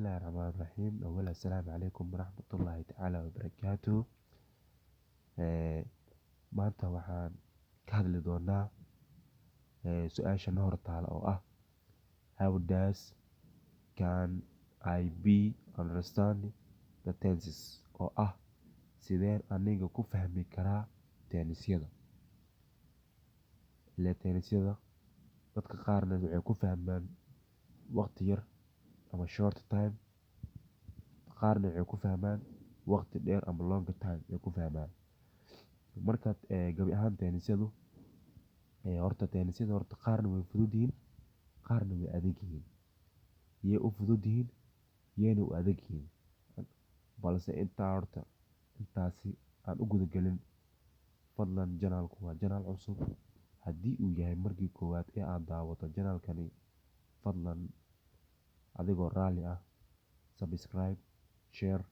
الله الرحمن الرحيم. أولا السلام عليكم ورحمة الله تعالى وبركاته. maanta waxaan ka hadli doonaa su-aasha na hortaala oo ah how does can I be understand the tenses oo ah sideen aniga ku fahmi karaa teenisyada. Ile teenisyada dadka qaarna waxay ku fahmaan waqti yar ama short time, qaarna waxay ku fahmaan waqti dheer ama long time ay ku fahmaan. Markaad gabi ahaan teenisyadu horta qaarna way fudud yihiin qaarna way adag yihiin. Yay u fudud yihiin yayna u adag yihiin, balse intaasi aan u gudagelin, fadlan janaalku waa janaal cusub. Haddii uu yahay markii koowaad ee aad daawato janaalkani, fadlan adigoo raalli ah subscribe, share,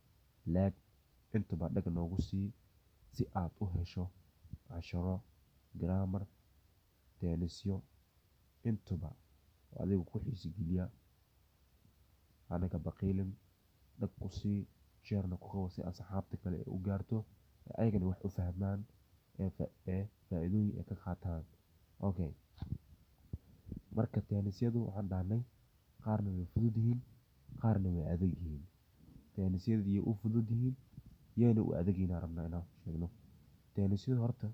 like intaba dhag noogu sii si aad u hesho casharo grammar, teenisyo intuba oo adiga ku xiisi geliya. Anaga baqiilin dhag ku sii, sharena ku qabo si asxaabta kale ay u gaarto ayagana wax u fahmaan faa'iidooyin ay ka qaataan. Okay, marka teenisyadu waxaan dhahnay qaarna way fudud yihiin qaarna way adag yihiin. Teenisyadu yay u fudud yihiin yayna u adag yihiin aan rabnaa inaan sheegno. Teenisyadu horta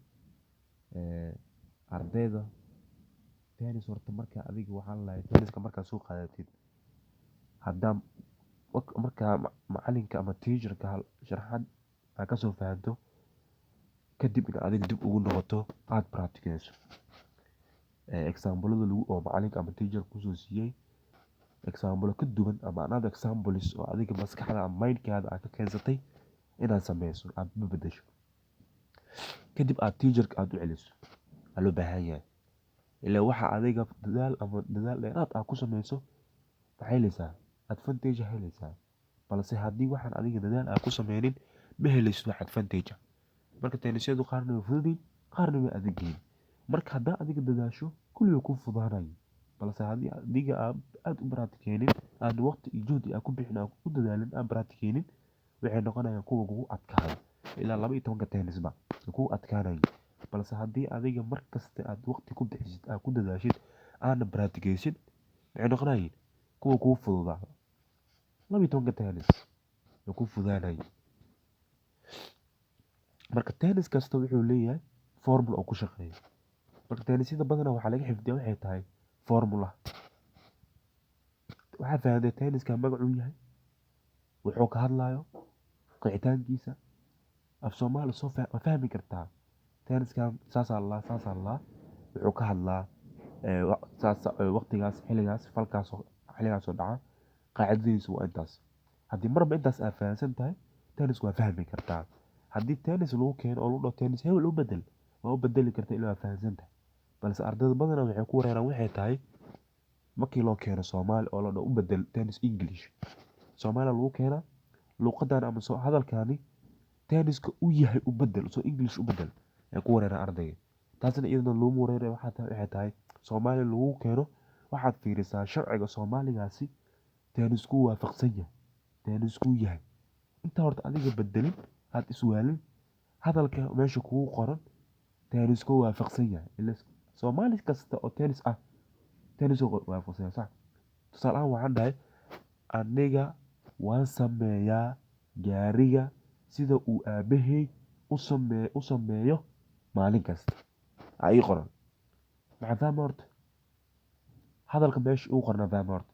ardayda teenis horta marka adiga waxaan lahay teeniska markaad soo qaadatid, haddaan markaa macalinka ama teacherka sharaxaad aad kasoo fahanto, kadib in adiga dib ugu noqoto aad practiceyso example-ada oo macalinka ama teacher kusoo siiyey, example ka duwan ama another examples oo adiga maskaxda ama mindkaada aad ka keensatay inaad sameyso, aad bedesho, kadib aad teacherka aad u celiso aa loo baahan yahay. Ilaa waxa adiga dadaal dheeraad ah ku sameyso waxay helaysaa advantage helaysaa, balse haddii waxaan adiga dadaal ah ku sameynin ma helaysid wax advantage ah. Marka teenisyadu qaarna way fudud yihiin qaarna way adag yihiin. Marka haddaa adiga dadaasho kulli way kuu fududaanayaan, balse haddii adiga aad u practiceynin, aad waqti iyo juhdi aad ku bixin, aad ku dadaalin, aad practiceynin, waxay noqonayaan kuwa kugu adkaada. Ilaa 12 teenisba kugu adkaanayaan. Balse haddii adiga markasta aad waqti ku bixisid, aad ku dadaashid, aadna practiceysid, waxay noqonayaan kuwa kugu fududaada. 12 teenis way kuu fududaanayaan. Marka teenis kasta wuxuu leeyahay formula oo ku shaqeeyo. Marka teenisyada badanaa waxaa laga xifdiyaa waxay tahay formula. Waxaa fahanteen teeniska magacuu yahay, wuxuu ka hadlayo, qeexitaankiisa af Soomaali soo fahmi kartaa. Teeniskan saasaa la wuxuu ka hadlaa waqtigaas xilligaas falkaas xilligaas oo dhaca, qaacidadiisu waa intaas. Haddii marba intaas aad fahansan tahay, teenisku waa fahmi kartaa. Haddii teenis lagu keeno oo lagu dhaho teenis hebel u bedel, waa u bedeli kartaa ilaa fahansan tahay. Balse ardayda badanaa waxay ku wareeraan waxay tahay markii loo keeno Soomaali oo la dhaho u bedel teenis English. Soomaali lagu keena luqadan ama soo hadalkaani teeniska u yahay u bedel, soo English u bedel ay ku wareeraan ardayga. Taasina iyadana lagu wareeray waxay tahay Soomaali lagu keeno waxaad fiirisaa sharciga Soomaaligaasi teenisku waafaqsan yahay, teenisku yahay. Inta horta adiga bedelin aad iswaalin hadalka meesha kugu qoran teenisku waafaqsan yahay. Ilaa Soomaali kasta oo teenis ah teenisku waafaqsan yahay sax. Tusaale ahaan waxaan dhahay aniga waan sameeyaa gaariga sida uu aabahay u sameeyo maalin kasta. Ay qoran maxaa fahma horta hadalka meesha uu qorna fahma horta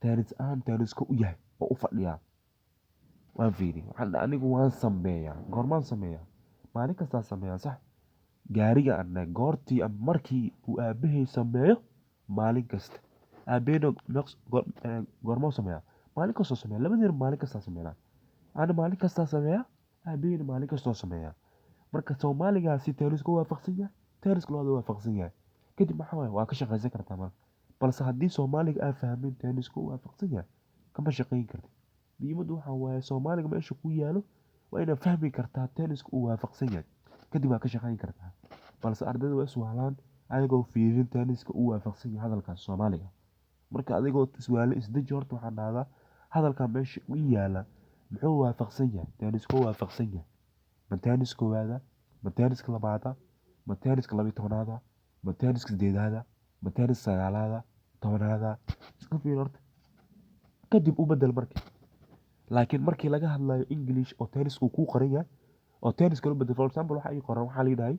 teenis aan teeniska u yahay oo u fadhiyaa. Waan fiiri waxaan dhahay anigu waan sameeyaa, goormaan sameeyaa, maalin kasta sameeyaa sax. Gaariga anna goortii ama markii uu aabahay sameeyo maalin kasta. Aabahayna goorma sameeyaa maalin kasta sameeyaa, labadeen maalin kasta sameeyaa. Ana maalin kasta sameeyaa, aabahayna maalin kasta sameeyaa. Marka Soomaaligaasi teenisku waafaqsan yahay, teeniska loo waafaqsan yahay, kadib maxaa waa ka shaqeysan kartaa marka. Balse haddii Soomaaliga aad fahmin teenisku waafaqsan yahay, kama shaqeyn kartid. Muhiimadu waxa waaye Soomaaliga meesha ku yaalo waa inaad fahmi kartaa teenisku uu waafaqsan yahay, kadib waa ka shaqeyn kartaa. Balse ardaydu way iswaalaan ayagoo fiirin teeniska uu waafaqsan yahay hadalkaas Soomaaliga. Marka adigoo iswaalin isdeji horta waxaan dhahdaa hadalkan meesha u yaala muxuu waafaqsan yahay tenniska waafaqsan yahay ma tennis koowaada ma tenniska labaada ma tenniska 12aada ma tenniska 8aada ma tennis 9aada 10aada iska fiir horta kadib u bedel markii laakiin markii laga hadlayo English oo tennis uu ku qoran yahay oo tennis kale u bedel for example waxa ay qoran waxa la yiraahdaa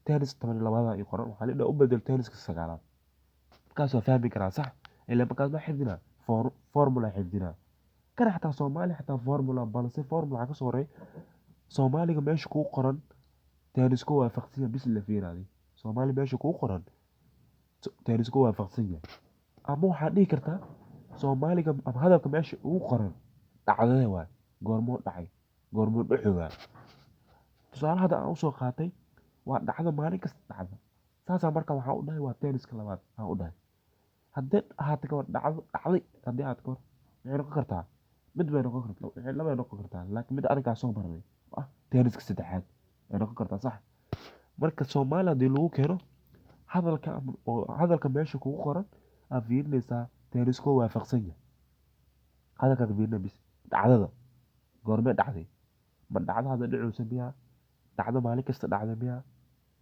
tennis 12aada ay qoran waxa la yiraahdaa u bedel tenniska 9aada markaas waa fahmi karaa sax ilaa markaas ma xifdina formula xifdina kana xataa Soomaali xataa formula balse formula ka soo horeey Soomaaliga meesha ku qoran tennisku waafaqsan yahay bis la fiiraaday Soomaali meesha ku qoran tennisku waafaqsan yahay ama waxa dhihi kartaa Soomaaliga ama hadalka meesha ugu qoran dhacdada waa goormo dhacay goormo dhuxuga tusaale hada aan u soo qaatay waa dhacdo maalin kasta dhacda saasa marka waxa u dhahay waa tenniska labaad aan u dhahay haddii ahaata ka dhacdo dhacday haddii aad kor waxay noqon kartaa mid bay noqon kartaa waxay laba noqon kartaa laakiin mid aniga soo marnay ah tenniska saddexaad ay noqon kartaa sax marka Soomaali hadii lagu keeno hadalka meesha kugu qoran aad fiirinaysaa tennisku waafaqsan yahay hadalka fiirina bis dhacdada goorma dhacday ma dhacdo hada dhicayso miya dhacdo maalin kasta dhacda miya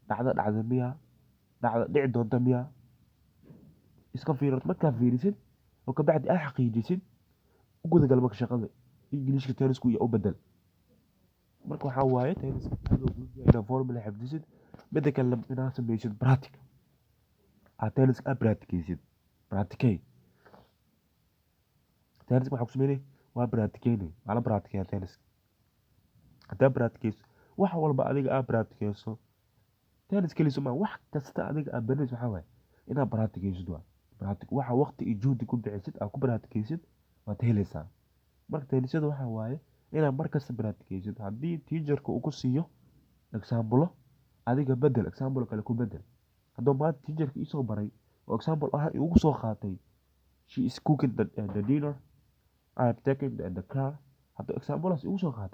dhacdo miya dhacdo dhici doonta miya iska fiirad markaa fiirisid oo ka bacdi aad xaqiijisid u guda gal marka shaqada Englishka tennisku iyo u bedel marka waxa waaye tenniska ina formula xifdisid midda kale inaad samaysid practice tenniska aad practicesid practice tenniska waxa ku sameynay waa practice waa la practice tenniska hadaa practice wax walba adiga aad practice tennis kaliya ma wax kasta adiga aad baranaysid waxa waaye inaad practice waxa waqti iyo juhdi ku bixisid aad ku practicesid waad helaysaa marka tennisyada waxa waaye inaad markasta practicesid haddii teacherka uu ku siiyo example adiga bedel example kale ku bedel haddii maanta teacherka isoo baray oo example ah ugu soo qaatay she is cooking the dinner I am taking the car haddii example ugu soo qaatay